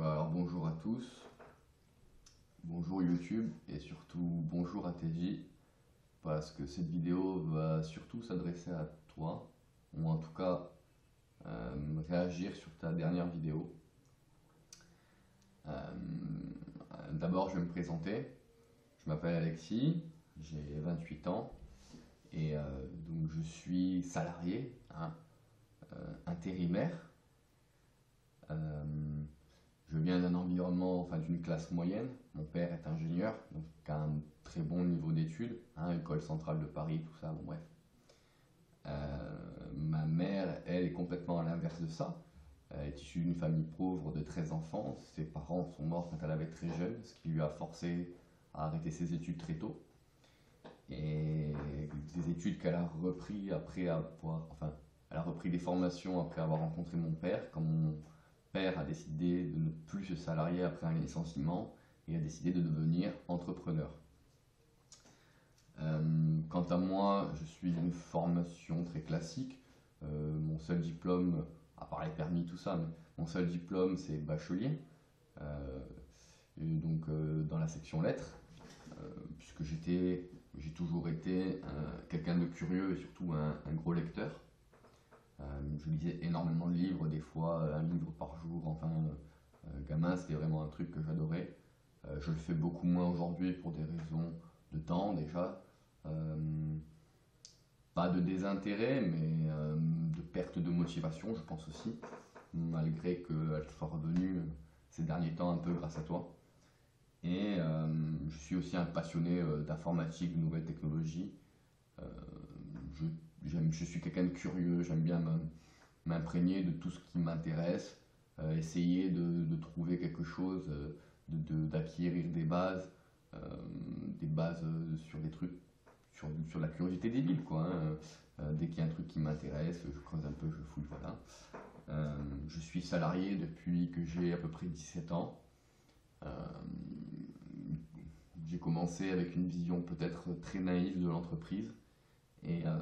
Alors bonjour à tous, bonjour YouTube et surtout bonjour à TJ parce que cette vidéo va surtout s'adresser à toi ou en tout cas réagir sur ta dernière vidéo. D'abord je vais me présenter, je m'appelle Alexis, j'ai 28 ans et donc je suis salarié, intérimaire. Euh, Je viens d'un environnement, enfin d'une classe moyenne. Mon père est ingénieur, donc a un très bon niveau d'études, École centrale de Paris, tout ça, bon bref. Ma mère, elle, est complètement à l'inverse de ça. Elle est issue d'une famille pauvre de 13 enfants. Ses parents sont morts quand elle avait très jeune, ce qui lui a forcé à arrêter ses études très tôt. Et des études qu'elle a repris après avoir, enfin, elle a repris des formations après avoir rencontré mon père, quand mon père a décidé de ne plus se salarier après un licenciement et a décidé de devenir entrepreneur. Quant à moi, je suis d'une formation très classique. Mon seul diplôme, à part les permis, tout ça, mais mon seul diplôme c'est bachelier, euh, et donc dans la section lettres, puisque j'ai toujours été quelqu'un de curieux et surtout un gros lecteur. Je lisais énormément de livres, des fois un livre par jour, enfin, gamin, c'était vraiment un truc que j'adorais. Je le fais beaucoup moins aujourd'hui pour des raisons de temps déjà. Euh, Pas de désintérêt, mais de perte de motivation, je pense aussi, malgré qu'elle soit revenue ces derniers temps un peu grâce à toi. Et je suis aussi un passionné d'informatique, de nouvelles technologies. Euh, je, je suis quelqu'un de curieux, j'aime bien m'imprégner de tout ce qui m'intéresse, essayer de trouver quelque chose, d'acquérir euh, des bases sur des trucs, sur la curiosité débile, quoi. Dès qu'il y a un truc qui m'intéresse, je creuse un peu, je fouille, voilà. Je suis salarié depuis que j'ai à peu près 17 ans. Euh, j'ai commencé avec une vision peut-être très naïve de l'entreprise et, euh,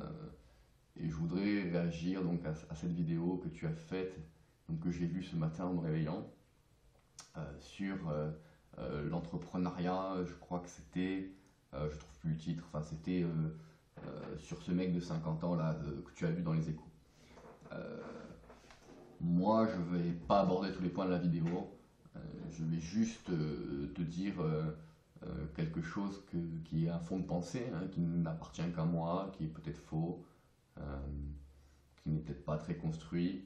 et je voudrais réagir donc à cette vidéo que tu as faite, donc que j'ai vue ce matin en me réveillant, sur l'entrepreneuriat. Je crois que c'était, je trouve plus le titre, enfin c'était sur ce mec de 50 ans là que tu as vu dans les échos. Euh, Moi, je vais pas aborder tous les points de la vidéo. Je vais juste te dire quelque chose qui est un fond de pensée, qui n'appartient qu'à moi, qui est peut-être faux, euh, qui n'est peut-être pas très construit.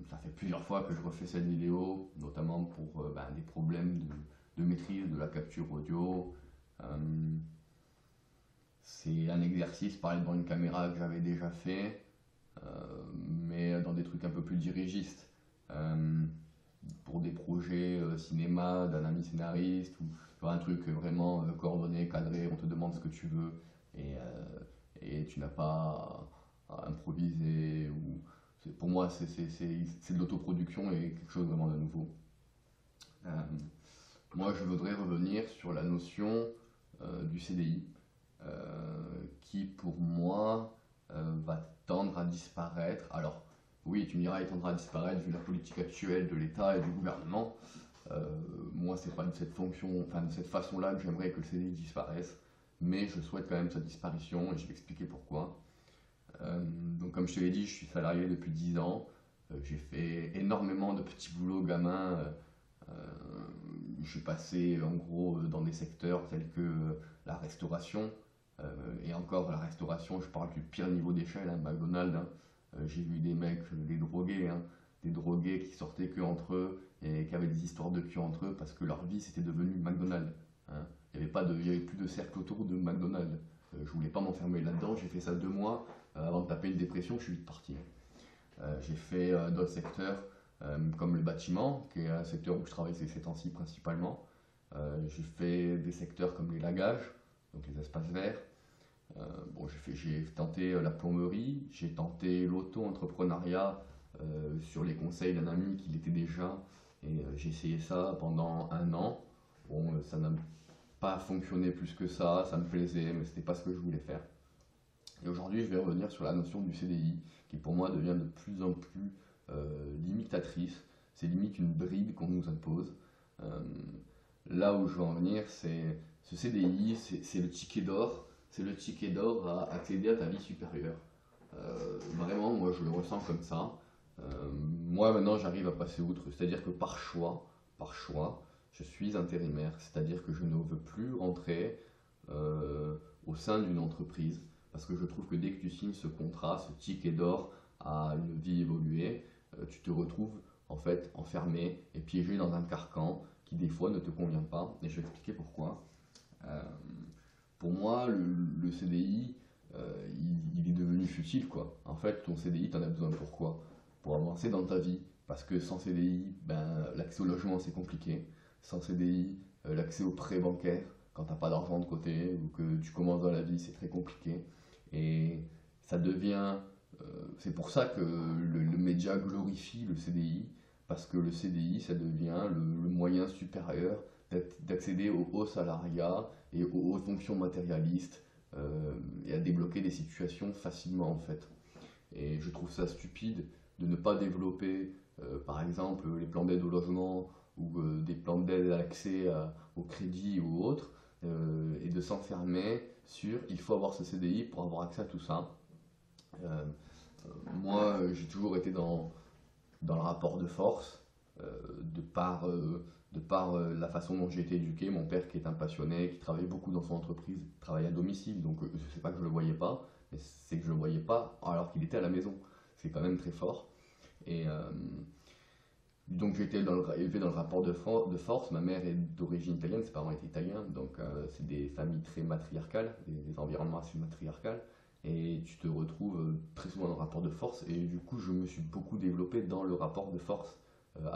Ça fait plusieurs fois que je refais cette vidéo, notamment pour des problèmes de maîtrise de la capture audio. Euh, c'est un exercice, parler devant une caméra, que j'avais déjà fait, euh, mais dans des trucs un peu plus dirigistes. Euh, pour des projets cinéma d'un ami scénariste ou tu vois, un truc vraiment coordonné, cadré, on te demande ce que tu veux et tu n'as pas à improviser. Pour moi, c'est de l'autoproduction et quelque chose vraiment de nouveau. Euh, Moi, je voudrais revenir sur la notion du CDI qui, pour moi, va tendre à disparaître. Alors, oui, tu me diras, il tendra à disparaître vu la politique actuelle de l'État et du gouvernement. Euh, Moi, c'est pas de cette fonction, enfin de cette façon-là que j'aimerais que le CDI disparaisse, mais je souhaite quand même sa disparition et je vais expliquer pourquoi. Donc, comme je te l'ai dit, je suis salarié depuis 10 ans. J'ai fait énormément de petits boulots gamins. Euh, je suis passé en gros dans des secteurs tels que la restauration. Et encore, la restauration, je parle du pire niveau d'échelle, McDonald's. J'ai vu des mecs, des drogués qui sortaient que entre eux et qui avaient des histoires de cul entre eux parce que leur vie c'était devenu McDonald's. Il n'y avait, il y avait plus de cercle autour de McDonald's. Je voulais pas m'enfermer là-dedans, j'ai fait ça 2 mois avant de taper une dépression, je suis vite parti. J'ai fait d'autres secteurs comme le bâtiment, qui est un secteur où je travaille ces temps-ci principalement. J'ai fait des secteurs comme les lagages, donc les espaces verts. Bon, j'ai tenté la plomberie, j'ai tenté l'auto-entrepreneuriat sur les conseils d'un ami qui l'était déjà, et j'ai essayé ça pendant 1 an. Bon, ça n'a pas fonctionné plus que ça me plaisait, mais c'était pas ce que je voulais faire. Et aujourd'hui, je vais revenir sur la notion du CDI, qui pour moi devient de plus en plus limitatrice. c'est limite une bride qu'on nous impose. Euh, Là où je veux en venir, c'est ce CDI, c'est le ticket d'or, c'est le ticket d'or à accéder à ta vie supérieure. Vraiment, moi je le ressens comme ça. Moi maintenant j'arrive à passer outre, c'est-à-dire que par choix, je suis intérimaire, c'est-à-dire que je ne veux plus rentrer au sein d'une entreprise, parce que je trouve que dès que tu signes ce contrat, ce ticket d'or à une vie évoluée, tu te retrouves en fait enfermé et piégé dans un carcan qui des fois ne te convient pas, et je vais expliquer pourquoi. Euh, pour moi, le CDI, il est devenu futile, quoi. En fait, ton CDI, t'en as besoin pourquoi? Pour avancer dans ta vie. Parce que sans CDI, ben, l'accès au logement, c'est compliqué. Sans CDI, l'accès au prêt bancaire, quand t'as pas d'argent de côté ou que tu commences dans la vie, c'est très compliqué. Et ça devient... c'est pour ça que le média glorifie le CDI, parce que le CDI, ça devient le moyen supérieur d'accéder au haut salariat et aux hautes fonctions matérialistes, et à débloquer des situations facilement en fait. Et je trouve ça stupide de ne pas développer par exemple les plans d'aide au logement ou des plans d'aide à l'accès au crédit ou autres, et de s'enfermer sur il faut avoir ce CDI pour avoir accès à tout ça. Euh, Moi, j'ai toujours été dans le rapport de force, de par la façon dont j'ai été éduqué. Mon père qui est un passionné, qui travaille beaucoup dans son entreprise, travaille à domicile, donc je sais pas que je le voyais pas, mais c'est que je le voyais pas alors qu'il était à la maison. C'est quand même très fort. Et donc j'ai été élevé dans le rapport de force. Ma mère est d'origine italienne, ses parents étaient italiens, donc c'est des familles très matriarcales, des environnements assez matriarcales. Et tu te retrouves très souvent dans le rapport de force. Et du coup, je me suis beaucoup développé dans le rapport de force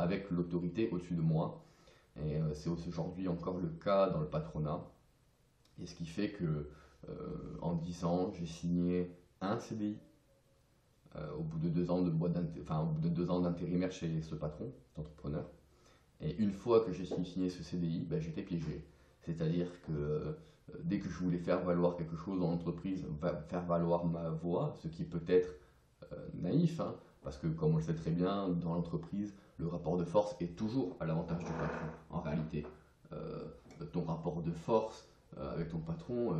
avec l'autorité au-dessus de moi. Et c'est aujourd'hui encore le cas dans le patronat. Et ce qui fait que en 10 ans, j'ai signé un CDI au bout de 2 ans au bout de 2 ans d'intérimaire chez ce patron, cet entrepreneur. Et une fois que j'ai signé ce CDI, ben, j'étais piégé. C'est-à-dire que dès que je voulais faire valoir quelque chose dans l'entreprise, faire valoir ma voix, ce qui peut être naïf, hein, parce que comme on le sait très bien, dans l'entreprise, le rapport de force est toujours à l'avantage du patron. En réalité, Euh, ton rapport de force avec ton patron,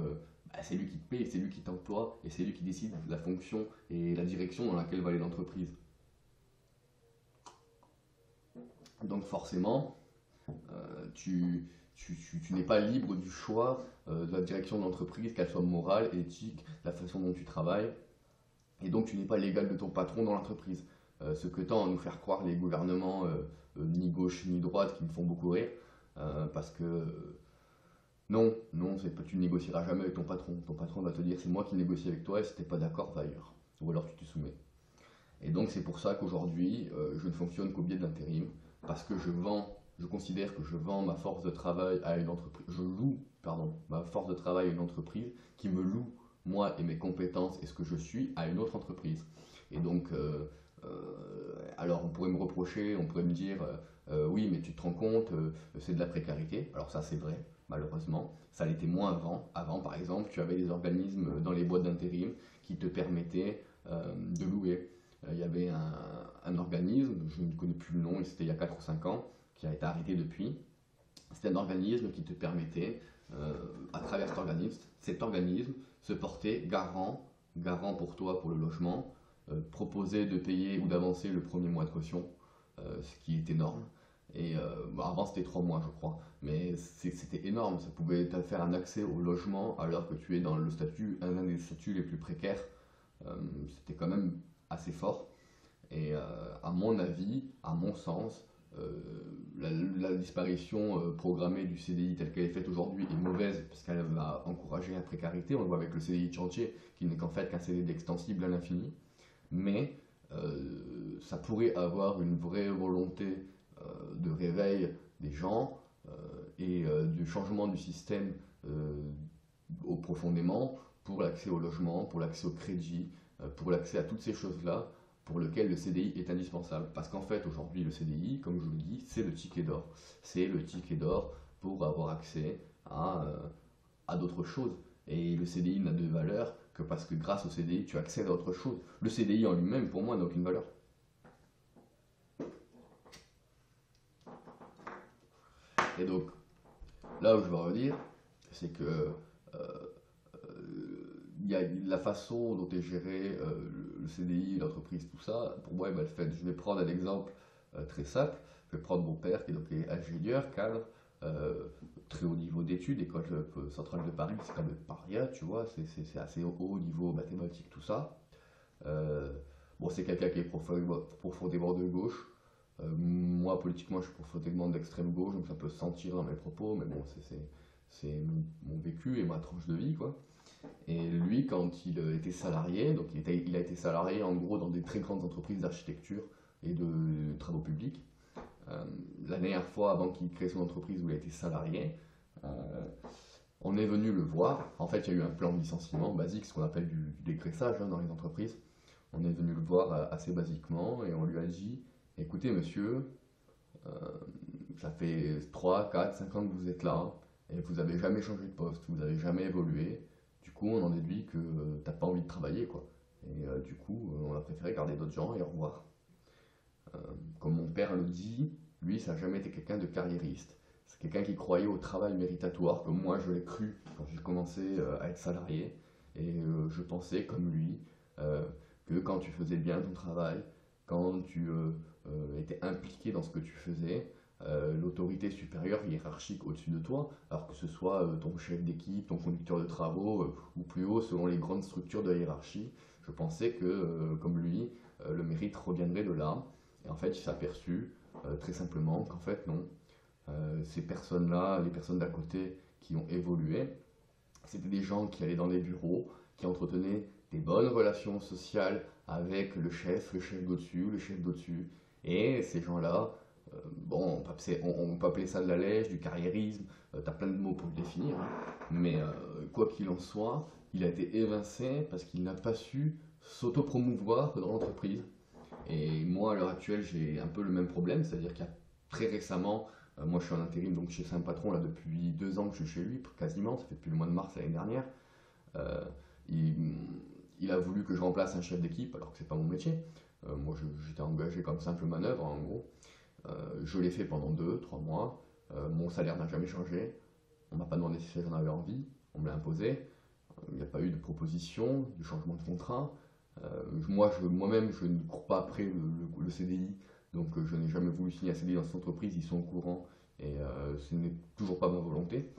bah, c'est lui qui te paye, c'est lui qui t'emploie, et c'est lui qui décide de la fonction et la direction dans laquelle va aller l'entreprise. Donc forcément, tu n'es pas libre du choix de la direction de l'entreprise, qu'elle soit morale, éthique, la façon dont tu travailles, et donc tu n'es pas l'égal de ton patron dans l'entreprise. Ce que tend à nous faire croire les gouvernements, ni gauche ni droite, qui me font beaucoup rire, parce que non, non, tu ne négocieras jamais avec ton patron. Ton patron va te dire c'est moi qui négocie avec toi et si tu n'es pas d'accord, va ailleurs. Ou alors tu te soumets. Et donc c'est pour ça qu'aujourd'hui, je ne fonctionne qu'au biais de l'intérim, parce que je considère que je vends ma force de travail à une entreprise, je loue, pardon, ma force de travail à une entreprise qui me loue, moi et mes compétences et ce que je suis, à une autre entreprise. Et donc, alors on pourrait me reprocher, on pourrait me dire, oui, mais tu te rends compte, c'est de la précarité. Alors ça c'est vrai, malheureusement. Ça l'était moins avant. Avant, par exemple, tu avais des organismes dans les boîtes d'intérim qui te permettaient de louer. Il y avait un organisme, je ne connais plus le nom, c'était il y a 4 ou 5 ans, qui a été arrêté depuis. C'était un organisme qui te permettait, à travers cet organisme se porter garant pour toi, pour le logement, proposer de payer ou d'avancer le premier mois de caution, ce qui est énorme. Et avant c'était 3 mois je crois, mais c'était énorme, ça pouvait te faire un accès au logement alors que tu es dans un des statuts les plus précaires. C'était quand même assez fort. Et à mon avis, à mon sens, la disparition programmée du CDI telle qu'elle est faite aujourd'hui est mauvaise parce qu'elle va encourager la précarité. On le voit avec le CDI de chantier qui n'est qu'en fait qu'un CDI extensible à l'infini. Mais ça pourrait avoir une vraie volonté de réveil des gens et du changement du système au profondément pour l'accès au logement, pour l'accès au crédit, pour l'accès à toutes ces choses-là pour lequel le CDI est indispensable. Parce qu'en fait, aujourd'hui, le CDI, comme je vous le dis, c'est le ticket d'or. C'est le ticket d'or pour avoir accès à d'autres choses. Et le CDI n'a de valeur que parce que grâce au CDI, tu accèdes à autre chose. Le CDI en lui-même, pour moi, n'a aucune valeur. Et donc, là où je veux revenir, c'est que il y a la façon dont est géré le CDI, l'entreprise, tout ça, pour moi est mal faite. Je vais prendre un exemple très simple. Je vais prendre mon père qui est donc ingénieur, cadre, euh, très haut niveau d'études, école centrale de Paris, c'est quand même pas rien, tu vois, c'est assez haut niveau mathématiques, tout ça. Euh, bon, c'est quelqu'un qui est profondément de gauche. Moi, politiquement, je suis profondément d'extrême gauche, donc ça peut se sentir dans mes propos, mais bon, c'est mon vécu et ma tranche de vie, quoi. Et lui, quand il était salarié, donc il a été salarié en gros dans des très grandes entreprises d'architecture et de travaux publics. Euh, la dernière fois, avant qu'il crée son entreprise où il a été salarié, euh, on est venu le voir. En fait, il y a eu un plan de licenciement basique, ce qu'on appelle du dégraissage dans les entreprises. On est venu le voir assez basiquement et on lui a dit, écoutez monsieur, euh, ça fait 3, 4, 5 ans que vous êtes là et vous n'avez jamais changé de poste, vous n'avez jamais évolué. Du coup, on en déduit que t'as pas envie de travailler, quoi. Et du coup, on a préféré garder d'autres gens et au revoir. Euh, Comme mon père le dit, lui, ça n'a jamais été quelqu'un de carriériste. C'est quelqu'un qui croyait au travail méritatoire, comme moi je l'ai cru quand j'ai commencé à être salarié. Et je pensais, comme lui, euh, que quand tu faisais bien ton travail, quand tu étais impliqué dans ce que tu faisais, l'autorité supérieure hiérarchique au-dessus de toi, alors que ce soit ton chef d'équipe, ton conducteur de travaux, ou plus haut selon les grandes structures de hiérarchie, je pensais que, comme lui, le mérite reviendrait de là. Et en fait, il s'est aperçu très simplement qu'en fait, non. Ces personnes-là, les personnes d'à côté qui ont évolué, c'était des gens qui allaient dans les bureaux, qui entretenaient des bonnes relations sociales avec le chef d'au-dessus, le chef d'au-dessus. Et ces gens-là, bon, on peut appeler ça de la lèche, du carriérisme, t'as plein de mots pour le définir, hein. Mais quoi qu'il en soit, il a été évincé parce qu'il n'a pas su s'auto-promouvoir dans l'entreprise. Et moi, à l'heure actuelle, j'ai un peu le même problème, c'est-à-dire qu'il y a très récemment, moi je suis en intérim donc chez Saint-Patron là depuis 2 ans que je suis chez lui, quasiment, ça fait depuis le mois de mars l'année dernière. Euh, il, il a voulu que je remplace un chef d'équipe alors que c'est pas mon métier. Moi j'étais engagé comme simple manœuvre en gros. Je l'ai fait pendant 2, 3 mois. Mon salaire n'a jamais changé. On m'a pas demandé si j'en avais envie, on me l'a imposé. Il n'y a pas eu de proposition, de changement de contrat. Moi-même, je ne cours pas après le CDI, donc je n'ai jamais voulu signer un CDI dans cette entreprise, ils sont au courant et ce n'est toujours pas ma volonté.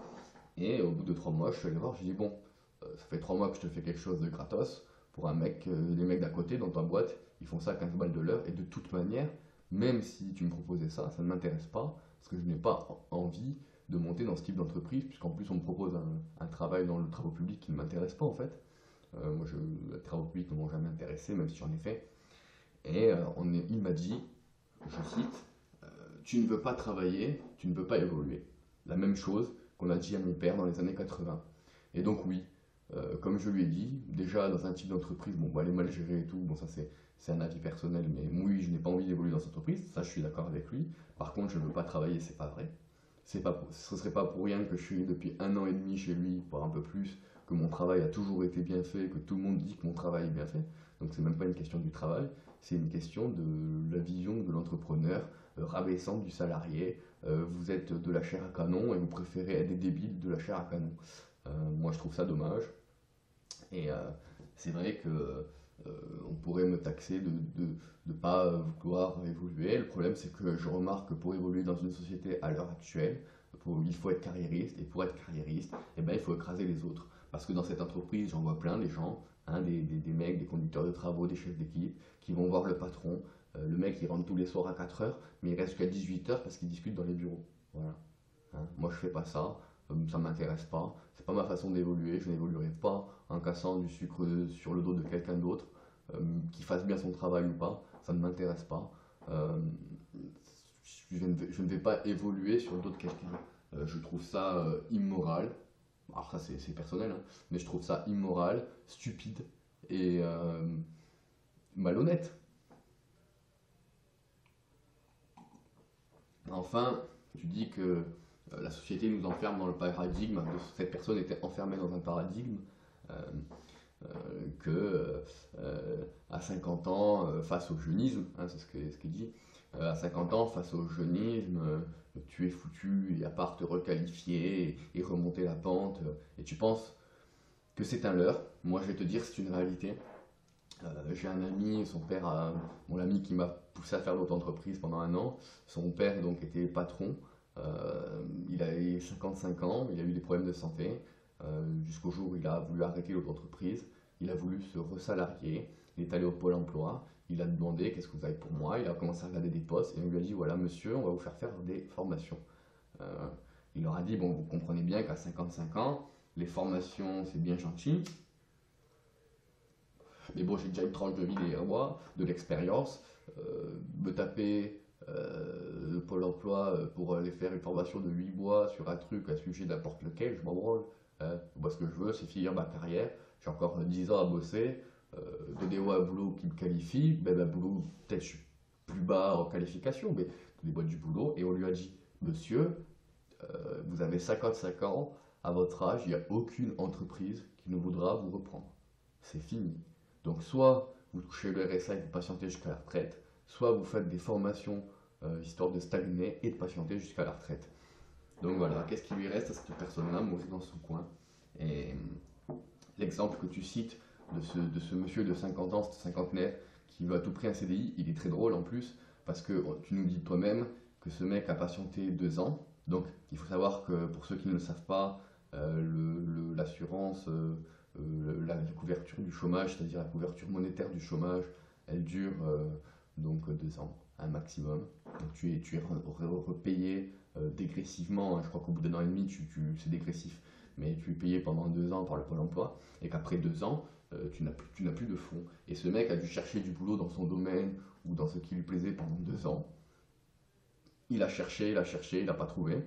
Et au bout de 3 mois, je suis allé voir, je dis bon, ça fait 3 mois que je te fais quelque chose de gratos pour un mec, les mecs d'à côté dans ta boîte, ils font ça à 15 balles de l'heure et de toute manière, même si tu me proposais ça, ça ne m'intéresse pas parce que je n'ai pas envie de monter dans ce type d'entreprise, puisqu'en plus on me propose un travail dans le travaux public qui ne m'intéresse pas en fait. Les travaux publics ne m'ont jamais intéressé, même si j'en ai fait. Et il m'a dit, je cite, tu ne veux pas travailler, tu ne peux pas évoluer. La même chose qu'on a dit à mon père dans les années 80. Et donc oui, comme je lui ai dit, déjà dans un type d'entreprise, bon, elle est mal gérée et tout, bon ça c'est un avis personnel, mais oui, je n'ai pas envie d'évoluer dans cette entreprise, ça je suis d'accord avec lui. Par contre, je ne veux pas travailler, c'est pas vrai. Ce serait pas pour rien que je suis depuis 1 an et demi chez lui, voire un peu plus, que mon travail a toujours été bien fait, que tout le monde dit que mon travail est bien fait. Donc c'est même pas une question du travail, c'est une question de la vision de l'entrepreneur rabaissante du salarié. Vous êtes de la chair à canon et vous préférez être des débiles de la chair à canon. Moi je trouve ça dommage. Et c'est vrai que on pourrait me taxer de ne pas vouloir évoluer. Le problème, c'est que je remarque que pour évoluer dans une société à l'heure actuelle, il faut être carriériste. Et pour être carriériste, eh ben, il faut écraser les autres. Parce que dans cette entreprise, j'en vois plein des gens, hein, des mecs, des conducteurs de travaux, des chefs d'équipe, qui vont voir le patron. Le mec, il rentre tous les soirs à 4 heures, mais il reste jusqu'à 18 heures parce qu'il discute dans les bureaux. Voilà. Hein, moi, je fais pas ça. Ça m'intéresse pas, c'est pas ma façon d'évoluer, je n'évoluerai pas en cassant du sucre sur le dos de quelqu'un d'autre, qu'il fasse bien son travail ou pas, ça ne m'intéresse pas. Euh, je ne vais pas évoluer sur le dos de quelqu'un. Je trouve ça immoral, alors ça c'est personnel, hein, mais je trouve ça immoral, stupide et malhonnête. Enfin, tu dis que la société nous enferme dans le paradigme, cette personne était enfermée dans un paradigme, euh, que à 50 ans, face au jeunisme, hein, c'est ce qu'il dit, À 50 ans, face au jeunisme, tu es foutu, et à part te requalifier et remonter la pente, et tu penses que c'est un leurre. Moi, je vais te dire, c'est une réalité. J'ai un ami, mon ami qui m'a poussé à faire l'auto-entreprise pendant un an, son père donc était patron. Il avait 55 ans, il a eu des problèmes de santé, jusqu'au jour où il a voulu arrêter l'auto-entreprise, il a voulu se resalarier, il est allé au pôle emploi, il a demandé qu'est-ce que vous avez pour moi, il a commencé à regarder des postes et on lui a dit voilà monsieur, on va vous faire des formations. Euh, il leur a dit bon, vous comprenez bien qu'à 55 ans, les formations c'est bien gentil, mais bon, j'ai déjà une tranche de vie derrière moi, de l'expérience. Me taper le Pôle emploi pour aller faire une formation de 8 mois sur un truc, un sujet n'importe lequel, je m'en branle. Hein. Moi, ce que je veux, c'est finir ma carrière. J'ai encore 10 ans à bosser. Donnez-moi un boulot qui me qualifie. Même un boulot, peut-être je suis plus bas en qualification, mais donnez-moi du boulot. Et on lui a dit, monsieur, vous avez 55 ans, à votre âge, il n'y a aucune entreprise qui ne voudra vous reprendre. C'est fini. Donc soit vous touchez le RSA et vous patientez jusqu'à la retraite, soit vous faites des formations histoire de stagner et de patienter jusqu'à la retraite. Donc voilà, qu'est-ce qui lui reste à cette personne-là, mourir dans son coin. Et l'exemple que tu cites de ce monsieur de 50 ans, ce cinquantenaire, qui veut à tout prix un CDI, il est très drôle en plus, parce que tu nous dis toi-même que ce mec a patienté 2 ans. Donc il faut savoir que pour ceux qui ne le savent pas, l'assurance, la couverture du chômage, c'est-à-dire la couverture monétaire du chômage, elle dure donc 2 ans, un maximum. Donc tu es repayé dégressivement, hein. Je crois qu'au bout d'un an et demi, c'est dégressif, mais tu es payé pendant 2 ans par le Pôle emploi, et qu'après 2 ans, tu n'as plus de fonds. Et ce mec a dû chercher du boulot dans son domaine ou dans ce qui lui plaisait pendant 2 ans. Il a cherché, il n'a pas trouvé.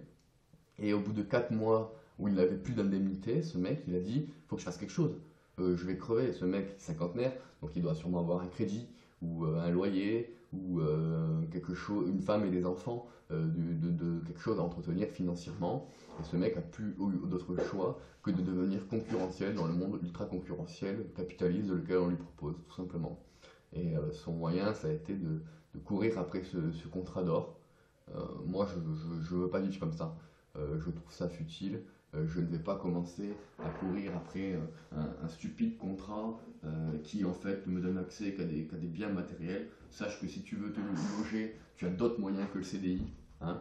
Et au bout de 4 mois où il n'avait plus d'indemnité, ce mec, il a dit, il faut que je fasse quelque chose. Je vais crever. Ce mec, cinquantenaire, donc il doit sûrement avoir un crédit, ou un loyer, ou quelque chose, une femme et des enfants, quelque chose à entretenir financièrement. Et ce mec a plus eu d'autre choix que de devenir concurrentiel dans le monde ultra concurrentiel, capitaliste, de lequel on lui propose, tout simplement. Et son moyen, ça a été de courir après ce contrat d'or. Moi, je ne veux pas vivre comme ça. Je trouve ça futile. Je ne vais pas commencer à courir après un stupide contrat qui en fait ne me donne accès qu'à des biens matériels. Sache que si tu veux te loger, tu as d'autres moyens que le CDI. Hein.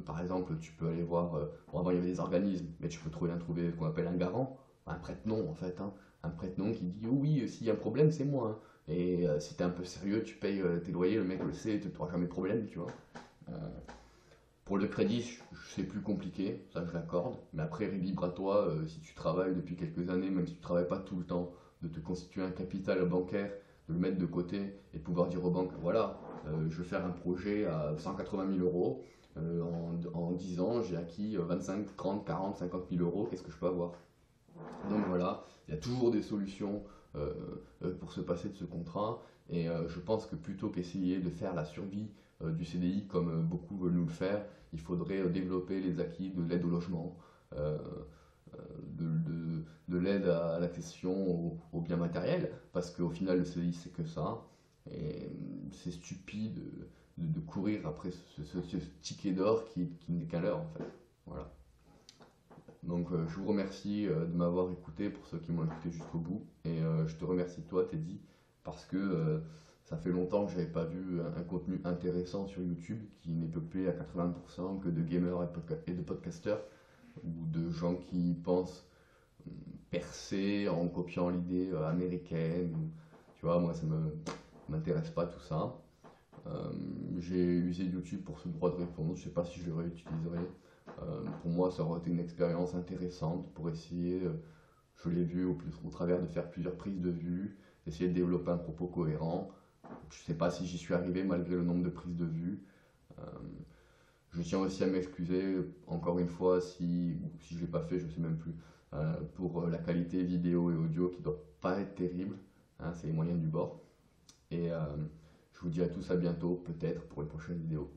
Par exemple, tu peux aller voir, bon, avant il y avait des organismes, mais tu peux trouver ce qu'on appelle un garant, un prête-nom en fait. Hein. Un prête-nom qui dit oh oui, s'il y a un problème, c'est moi. Hein. Et si tu es un peu sérieux, tu payes tes loyers, le mec le sait, tu n'auras jamais de problème, tu vois. Pour le crédit, c'est plus compliqué, ça je l'accorde, mais après, libre à toi, si tu travailles depuis quelques années, même si tu ne travailles pas tout le temps, de te constituer un capital bancaire, de le mettre de côté et de pouvoir dire aux banques, voilà, je vais faire un projet à 180 000 euros, en 10 ans, j'ai acquis 25, 30, 40, 50 000 euros, qu'est-ce que je peux avoir? Donc voilà, il y a toujours des solutions pour se passer de ce contrat, et je pense que plutôt qu'essayer de faire la survie du CDI comme beaucoup veulent nous le faire, il faudrait développer les acquis de l'aide au logement, euh, de l'aide à l'accession aux biens matériels, parce qu'au final le CDI c'est que ça, et c'est stupide de courir après ce ticket d'or qui n'est qu'un leurre en fait. Voilà. Donc je vous remercie de m'avoir écouté pour ceux qui m'ont écouté jusqu'au bout, et je te remercie toi Teddy, parce que ça fait longtemps que j'avais pas vu un contenu intéressant sur YouTube qui n'est peuplé à 80% que de gamers et de podcasters ou de gens qui pensent percer en copiant l'idée américaine. Tu vois, moi ça m'intéresse pas tout ça. J'ai usé YouTube pour ce droit de réponse, je sais pas si je le réutiliserai. Pour moi, ça aurait été une expérience intéressante pour essayer, je l'ai vu au travers de faire plusieurs prises de vue, d'essayer de développer un propos cohérent. Je ne sais pas si j'y suis arrivé malgré le nombre de prises de vue. Je tiens aussi à m'excuser, encore une fois, si je ne l'ai pas fait, je ne sais même plus, pour la qualité vidéo et audio qui ne doit pas être terrible. Hein, c'est les moyens du bord. Et je vous dis à tous à bientôt, peut-être pour une prochaine vidéo.